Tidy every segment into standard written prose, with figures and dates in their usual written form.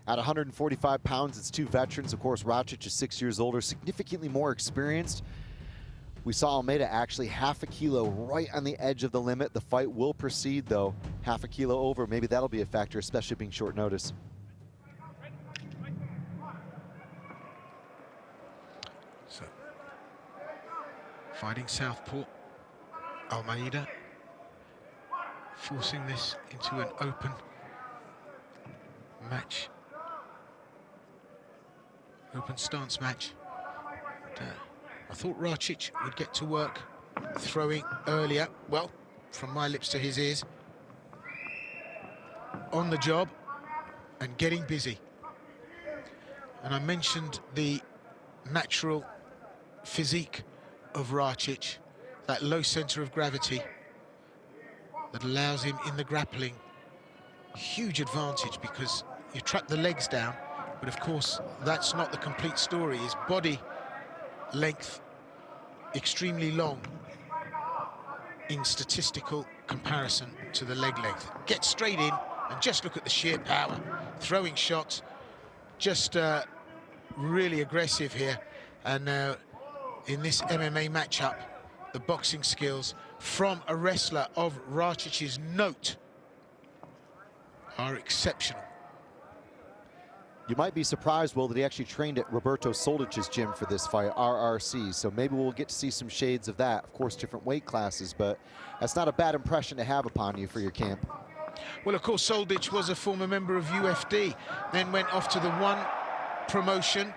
At 145 pounds, it's two veterans. Of course, RACIC is 6 years older, significantly more experienced. We saw Almeida actually half a kilo right on the edge of the limit. The fight will proceed, though. Half a kilo over, maybe that'll be a factor, especially being short notice. So, fighting southpaw, Almeida, forcing this into an open match. Open stance match. I thought RACIC would get to work throwing earlier. Well, from my lips to his ears. On the job and getting busy. And I mentioned the natural physique of RACIC, that low center of gravity that allows him in the grappling. Huge advantage because you trap the legs down, but of course that's not the complete story. His body length extremely long in statistical comparison to the leg length. Get straight in and just look at the sheer power. Throwing shots, just really aggressive here. And in this MMA matchup, the boxing skills from a wrestler of RACIC's note are exceptional. You might be surprised, Will, that he actually trained at Roberto Soldic's gym for this fight, RRC, so maybe we'll get to see some shades of that. Of course, different weight classes, but that's not a bad impression to have upon you for your camp. Well, of course, Soldic was a former member of UFD, then went off to the One promotion.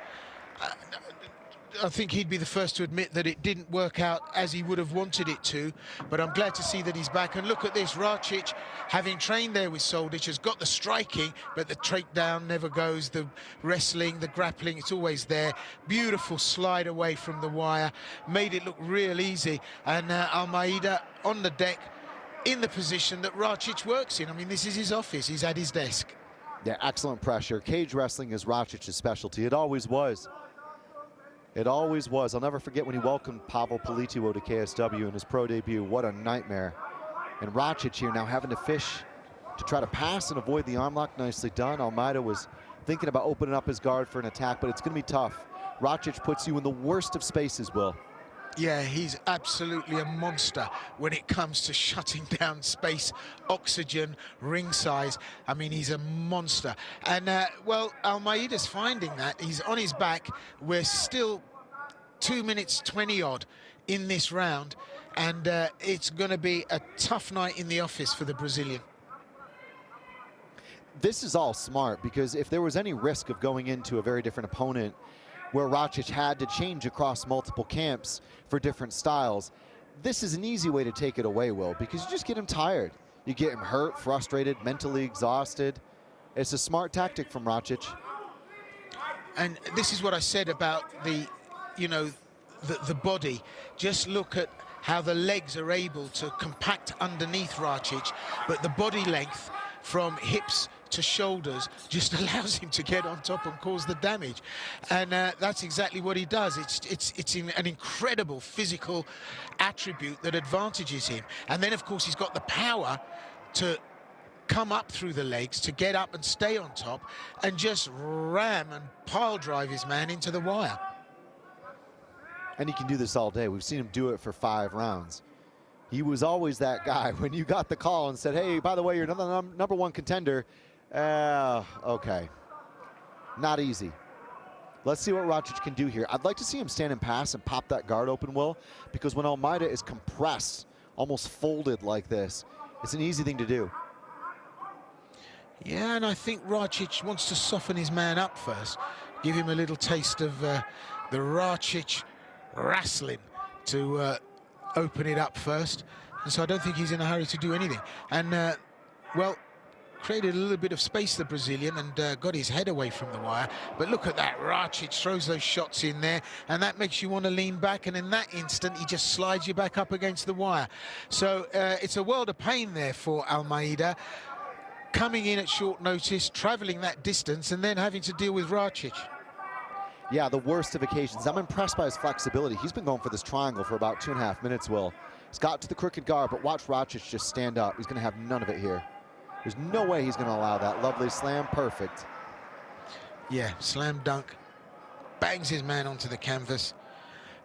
I think he'd be the first to admit that it didn't work out as he would have wanted it to, but I'm glad to see that he's back. And look at this, RACIC, having trained there with Soldic, has got the striking, but the takedown never goes. The wrestling, the grappling, it's always there. Beautiful slide away from the wire, made it look real easy. And Almeida on the deck, in the position that RACIC works in. I mean, this is his office, he's at his desk. Yeah, excellent pressure. Cage wrestling is RACIC's specialty. It always was. It always was. I'll never forget when he welcomed Pavel Politeuo to KSW in his pro debut. What a nightmare. And RACIC here now having to fish to try to pass and avoid the arm lock. Nicely done. Almeida was thinking about opening up his guard for an attack, but it's going to be tough. RACIC puts you in the worst of spaces, Will. Yeah, he's absolutely a monster when it comes to shutting down space, oxygen, ring size. I mean, he's a monster. And, well, Almeida's finding that. He's on his back. We're still 2 minutes 20 odd in this round. And it's going to be a tough night in the office for the Brazilian. This is all smart, because if there was any risk of going into a very different opponent where RACIC had to change across multiple camps for different styles, this is an easy way to take it away, Will, because you just get him tired. You get him hurt, frustrated, mentally exhausted. It's a smart tactic from RACIC. And this is what I said about the, you know, the body. Just look at how the legs are able to compact underneath RACIC, but the body length from hips to shoulders just allows him to get on top and cause the damage. And that's exactly what he does. It's an incredible physical attribute that advantages him. And then, of course, he's got the power to come up through the legs, to get up and stay on top and just ram and pile drive his man into the wire. And he can do this all day. We've seen him do it for 5 rounds. He was always that guy when you got the call and said, hey, by the way, you're number 1 contender. Okay. Not easy. Let's see what RACIC can do here. I'd like to see him stand and pass and pop that guard open, Will, because when Almeida is compressed, almost folded like this, it's an easy thing to do. Yeah, and I think RACIC wants to soften his man up first, give him a little taste of the RACIC wrestling to open it up first. And so I don't think he's in a hurry to do anything. And, well, created a little bit of space, the Brazilian, and got his head away from the wire. But look at that, RACIC throws those shots in there, and that makes you want to lean back, and in that instant, he just slides you back up against the wire. So it's a world of pain there for Almeida, coming in at short notice, traveling that distance, and then having to deal with RACIC. Yeah, the worst of occasions. I'm impressed by his flexibility. He's been going for this triangle for about 2.5 minutes, Will. He's got to the crooked guard, but watch RACIC just stand up. He's going to have none of it here. There's no way he's going to allow that. Lovely slam, perfect. Yeah, slam dunk. Bangs his man onto the canvas.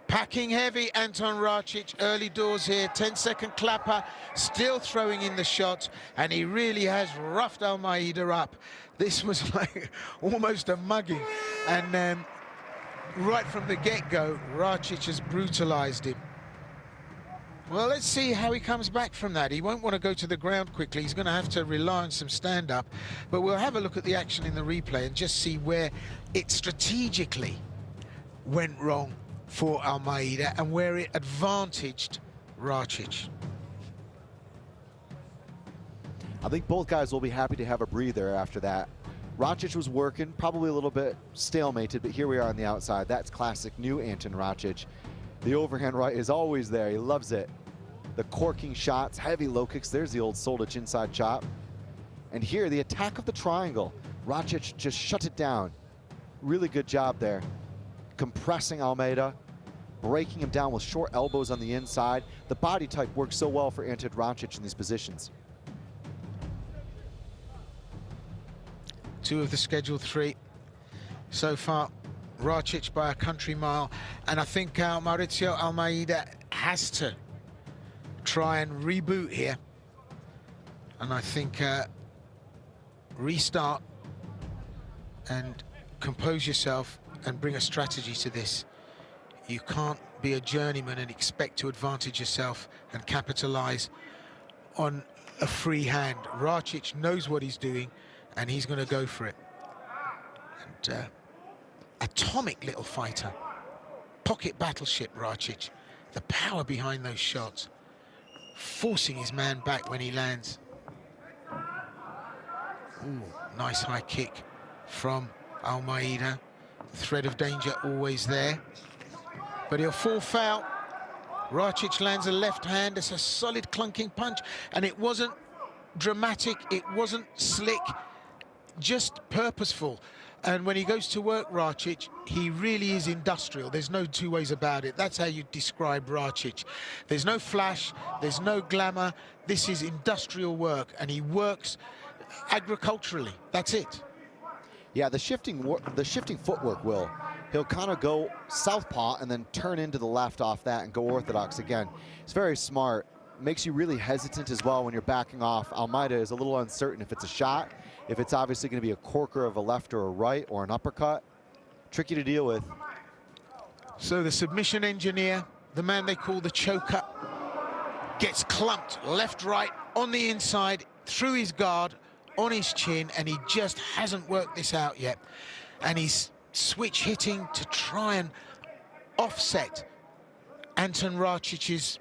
Packing heavy, Anton Racic, early doors here, 10-second clapper, still throwing in the shots, and he really has roughed ALMEIDA up. This was like almost a mugging, and right from the get-go, Racic has brutalized him. Well, let's see how he comes back from that. He won't want to go to the ground quickly. He's going to have to rely on some stand-up, but we'll have a look at the action in the replay and just see where it strategically went wrong for ALMEIDA and where it advantaged Racic. I think both guys will be happy to have a breather after that. Racic was working, probably a little bit stalemated, but here we are on the outside. That's classic new Anton Racic. The overhand right is always there. He loves it. The corking shots, heavy low kicks. There's the old Soldic inside chop. And here, the attack of the triangle. Racic just shut it down. Really good job there. Compressing ALMEIDA, breaking him down with short elbows on the inside. The body type works so well for Anton Racic in these positions. 2 of the scheduled 3 so far. Racic by a country mile, and I think Mauricio ALMEIDA has to try and reboot here, and I think restart and compose yourself and bring a strategy to this. You can't be a journeyman and expect to advantage yourself and capitalize on a free hand. Racic knows what he's doing, and he's going to go for it. And atomic little fighter. Pocket battleship, Racic. The power behind those shots. Forcing his man back when he lands. Ooh, nice high kick from ALMEIDA. The threat of danger always there. But he'll fall foul. Racic lands a left hand. It's a solid clunking punch. And it wasn't dramatic. It wasn't slick. Just purposeful. And when he goes to work, Racic, he really is industrial. There's no two ways about it. That's how you describe Racic. There's no flash, there's no glamour. This is industrial work, and he works agriculturally. That's it. Yeah, the shifting footwork will. He'll kind of go southpaw and then turn into the left off that and go orthodox again. It's very smart. Makes you really hesitant as well when you're backing off. ALMEIDA is a little uncertain if it's a shot, if it's obviously going to be a corker of a left or a right or an uppercut. Tricky to deal with. So the submission engineer, the man they call the choker, gets clumped left, right, on the inside, through his guard, on his chin, and he just hasn't worked this out yet. And he's switch hitting to try and offset Anton Racic's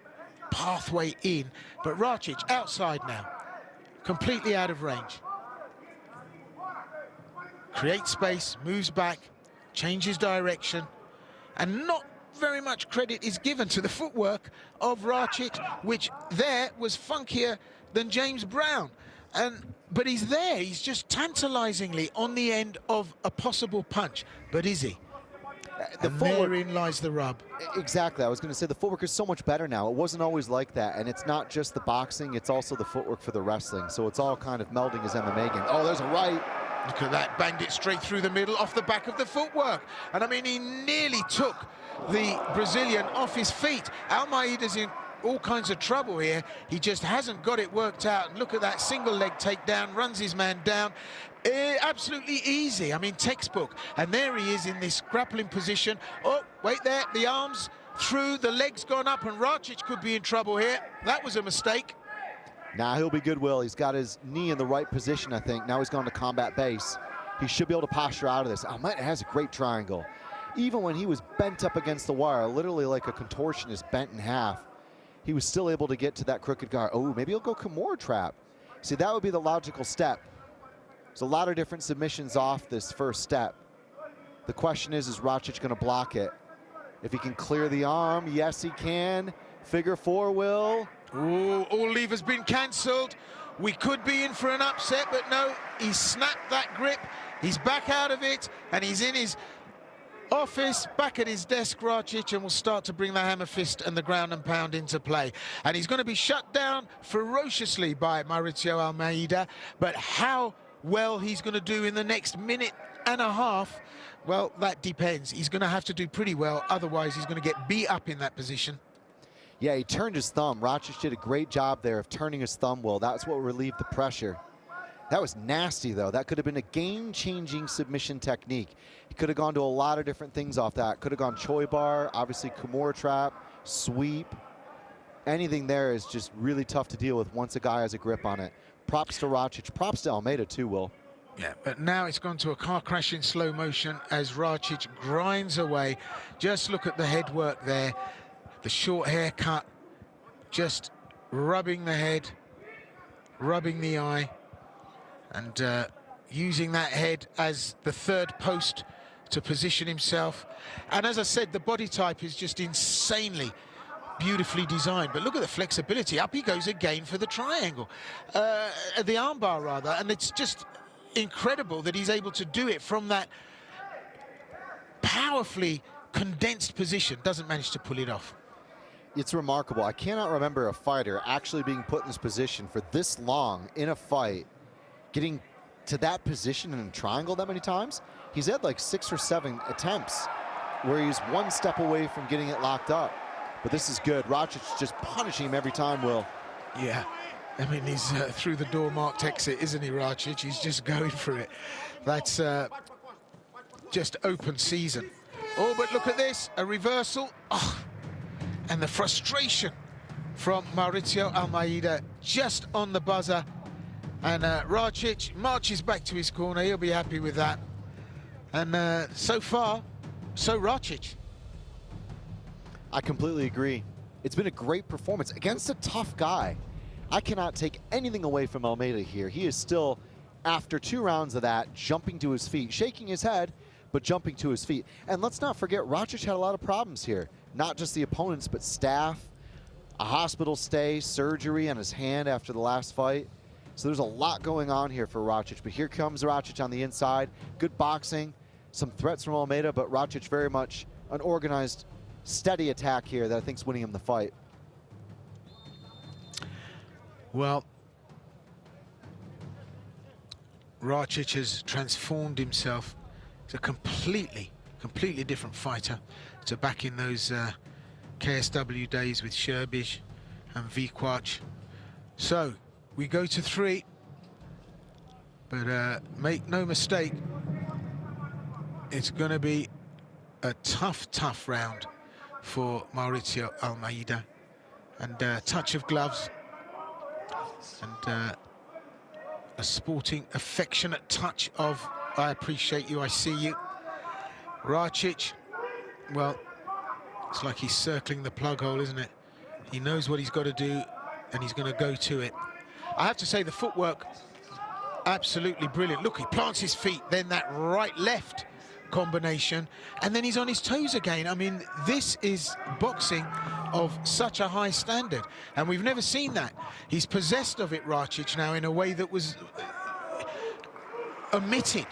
pathway in, but Racic outside now, completely out of range. Creates space, moves back, changes direction, and not very much credit is given to the footwork of Racic, which there was funkier than James Brown. But he's there, he's just tantalizingly on the end of a possible punch. But is he? And therein lies the rub. Exactly, I was going to say the footwork is so much better now. It wasn't always like that, and it's not just the boxing, it's also the footwork for the wrestling. So it's all kind of melding his MMA game. Oh, there's a right. Look at that, banged it straight through the middle off the back of the footwork. And I mean, he nearly took the Brazilian off his feet. ALMEIDA's in all kinds of trouble here. He just hasn't got it worked out. And look at that single leg takedown, runs his man down. Absolutely easy, I mean, textbook. And there he is in this grappling position. Oh, wait there, the arms through, the legs gone up, and Racic could be in trouble here. That was a mistake. Now he'll be good, Will. He's got his knee in the right position, I think. Now he's gone to combat base. He should be able to posture out of this. ALMEIDA has a great triangle. Even when he was bent up against the wire, literally like a contortionist bent in half, he was still able to get to that crooked guard. Oh, maybe he'll go Kimura trap. See, that would be the logical step. There's a lot of different submissions off this first step. The question is Racic going to block it? If he can clear the arm, yes, he can. Figure four, Will. Ooh, all leave has been cancelled. We could be in for an upset, but no, he snapped that grip. He's back out of it, and he's in his office, back at his desk, Racic, and will start to bring the hammer fist and the ground and pound into play. And he's going to be shut down ferociously by Mauricio ALMEIDA, but how well he's going to do in the next minute and a half, well, that depends. He's going to have to do pretty well, otherwise he's going to get beat up in that position. Yeah, he turned his thumb. Racic did a great job there of turning his thumb, Will. That's what relieved the pressure. That was nasty, though. That could have been a game-changing submission technique. He could have gone to a lot of different things off that. Could have gone Choi bar, obviously Kimura trap, sweep. Anything there is just really tough to deal with once a guy has a grip on it. Props to Racic. Props to Almeida, too, Will. Yeah, but now it's gone to a car crash in slow motion as Racic grinds away. Just look at the head work there. The short haircut, just rubbing the head, rubbing the eye, and using that head as the third post to position himself. And as I said, the body type is just insanely beautifully designed. But look at the flexibility. Up he goes again for the triangle, the armbar rather, and it's just incredible that he's able to do it from that powerfully condensed position. Doesn't manage to pull it off. It's remarkable. I cannot remember a fighter actually being put in this position for this long in a fight, getting to that position in a triangle that many times. He's had like 6 or 7 attempts where he's one step away from getting it locked up. But this is good. Racic just punishing him every time, Will. Yeah, I mean, he's through the door marked exit, isn't he, Racic? He's just going for it. That's just open season. Oh, but look at this, a reversal. Oh, and the frustration from Mauricio Almeida just on the buzzer. And Racic marches back to his corner. He'll be happy with that. And so far, so Racic. I completely agree. It's been a great performance against a tough guy. I cannot take anything away from Almeida here. He is still, after 2 rounds of that, jumping to his feet, shaking his head, but jumping to his feet. And let's not forget, Racic had a lot of problems here. Not just the opponents, but staff, a hospital stay, surgery on his hand after the last fight. So there's a lot going on here for Racic. But here comes Racic on the inside. Good boxing, some threats from Almeida, but Racic very much an organized, steady attack here that I think is winning him the fight. Well, Racic has transformed himself. He's a completely different fighter to back in those KSW days with Sherbij and Vikwach. So we go to 3, but make no mistake, it's going to be a tough round for Mauricio Almeida. And touch of gloves and a sporting, affectionate touch of I appreciate you, I see you. Racic, well, it's like he's circling the plug hole, isn't it? He knows what he's got to do, and he's going to go to it. I have to say, the footwork, absolutely brilliant. Look, he plants his feet, then that right-left combination, and then he's on his toes again. I mean, this is boxing of such a high standard, and we've never seen that. He's possessed of it, Racic, now in a way that was omitted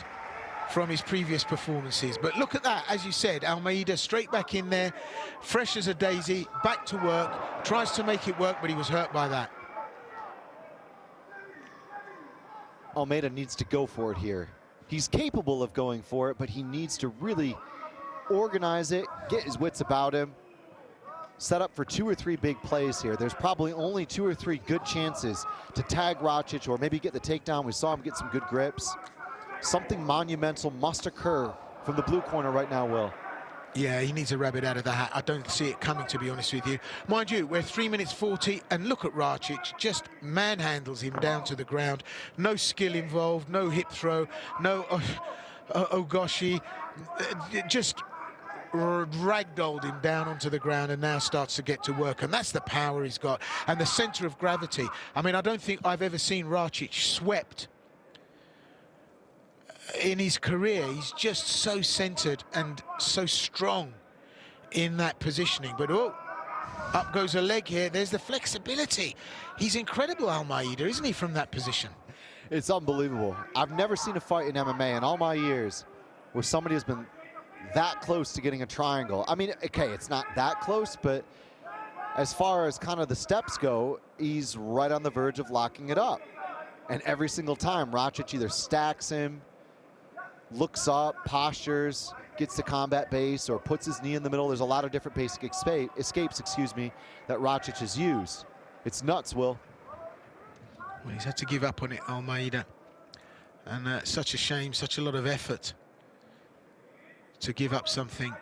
from his previous performances. But look at that, as you said, Almeida straight back in there, fresh as a daisy, back to work, tries to make it work, but he was hurt by that. Almeida needs to go for it here. He's capable of going for it, but he needs to really organize it, get his wits about him, set up for 2 or 3 big plays here. There's probably only 2 or 3 good chances to tag Racic or maybe get the takedown. We saw him get some good grips. Something monumental must occur from the blue corner right now, Will. Yeah, he needs a rabbit out of the hat. I don't see it coming, to be honest with you. Mind you, we're 3 minutes 40, and look at Racic, just manhandles him down to the ground. No skill involved, no hip throw, no ogoshi, just ragdolled him down onto the ground and now starts to get to work. And that's the power he's got, and the center of gravity. I mean, I don't think I've ever seen Racic swept in his career. He's just so centered and so strong in that positioning. But oh, up goes a leg here. There's the flexibility. He's incredible, Almeida, isn't he, from that position? It's unbelievable. I've never seen a fight in MMA in all my years where somebody has been that close to getting a triangle. I mean, okay, it's not that close, but as far as kind of the steps go, he's right on the verge of locking it up. And every single time, Racic either stacks him, looks up, postures, gets to combat base, or puts his knee in the middle. There's a lot of different basic escapes, excuse me, that RACIC has used. It's nuts, Will. Well, he's had to give up on it, ALMEIDA. And such a shame, such a lot of effort to give up something.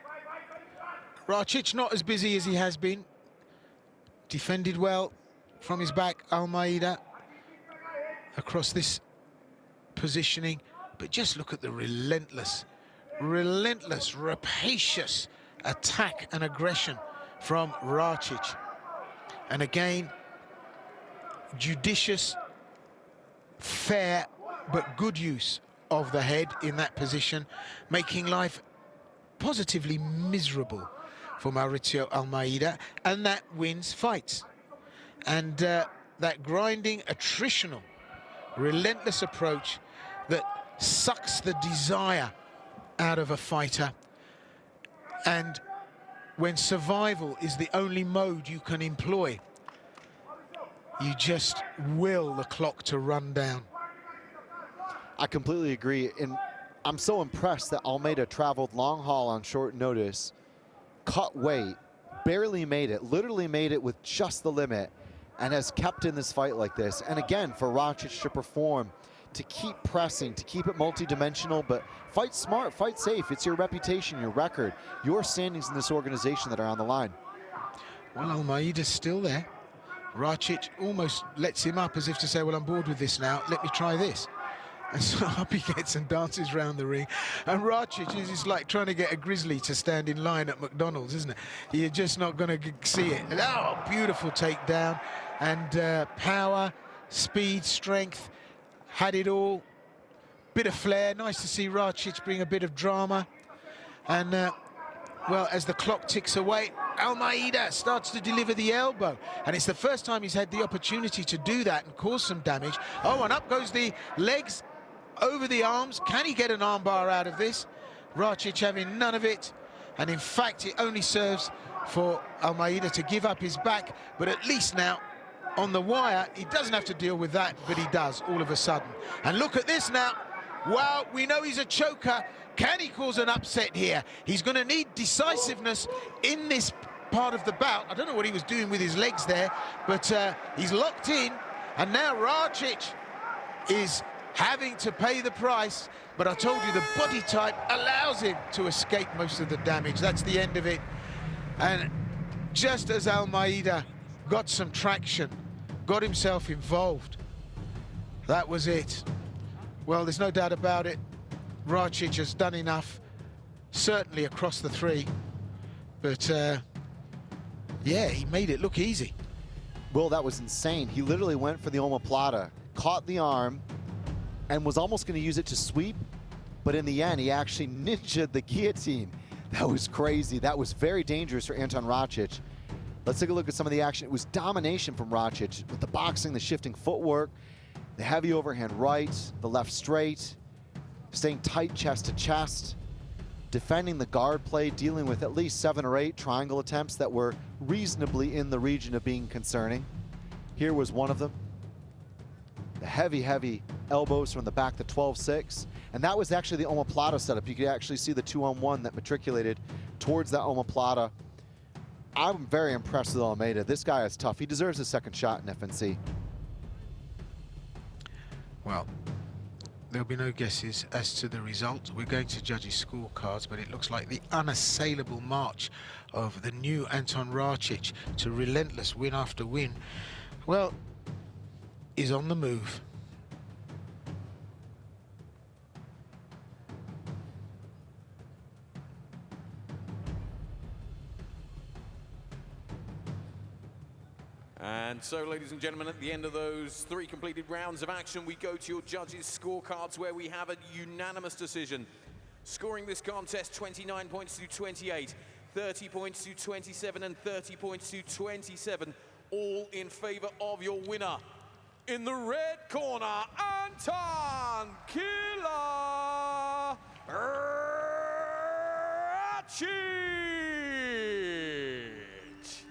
RACIC not as busy as he has been. Defended well from his back, ALMEIDA, across this positioning. But just look at the relentless, rapacious attack and aggression from RACIC. And again, judicious, fair, but good use of the head in that position, making life positively miserable for Mauricio ALMEIDA, and that wins fights. And that grinding, attritional, relentless approach that sucks the desire out of a fighter. And when survival is the only mode you can employ, you just will the clock to run down. I completely agree, and I'm so impressed that ALMEIDA traveled long haul on short notice, cut weight, barely made it, literally made it with just the limit, and has kept in this fight like this. And again, for RACIC to perform, to keep pressing, to keep it multi-dimensional, but fight smart, fight safe. It's your reputation, your record, your standings in this organization that are on the line. Well, ALMEIDA's still there. RACIC almost lets him up as if to say, well, I'm bored with this now, let me try this. And so up he gets and dances round the ring. And RACIC is like trying to get a grizzly to stand in line at McDonald's, isn't it? You're just not going to see it. And, oh, beautiful takedown. And power, speed, strength, had it all. Bit of flair. Nice to see RACIC bring a bit of drama. And, well, as the clock ticks away, ALMEIDA starts to deliver the elbow. And it's the first time he's had the opportunity to do that and cause some damage. Oh, and up goes the legs over the arms. Can he get an armbar out of this? RACIC having none of it. And in fact, it only serves for ALMEIDA to give up his back. But at least now, on the wire, he doesn't have to deal with that, but he does all of a sudden. And look at this now. Wow, we know he's a choker. Can he cause an upset here? He's going to need decisiveness in this part of the bout. I don't know what he was doing with his legs there, but he's locked in. And now RACIC is having to pay the price. But I told you, the body type allows him to escape most of the damage. That's the end of it. And just as ALMEIDA got some traction, got himself involved, that was it. Well, there's no doubt about it. RACIC has done enough, certainly across the three. But, yeah, he made it look easy. Will, that was insane. He literally went for the omoplata, caught the arm, and was almost going to use it to sweep. But in the end, he actually ninja'd the guillotine. That was crazy. That was very dangerous for Anton RACIC. Let's take a look at some of the action. It was domination from RACIC with the boxing, the shifting footwork, the heavy overhand right, the left straight, staying tight chest to chest, defending the guard play, dealing with at least 7 or 8 triangle attempts that were reasonably in the region of being concerning. Here was one of them. The heavy elbows from the back, the 12-6. And that was actually the omoplata setup. You could actually see the 2-on-1 that matriculated towards that omoplata. I'm very impressed with ALMEIDA. This guy is tough. He deserves a second shot in FNC. Well, there'll be no guesses as to the result. We're going to judge his scorecards, but it looks like the unassailable march of the new Anton RACIC to relentless win after win, well, is on the move. And so, ladies and gentlemen, at the end of those 3 completed rounds of action, we go to your judges' scorecards, where we have a unanimous decision. Scoring this contest, 29 points to 28, 30 points to 27, and 30 points to 27, all in favor of your winner. In the red corner, Anton "Killer" RACIC.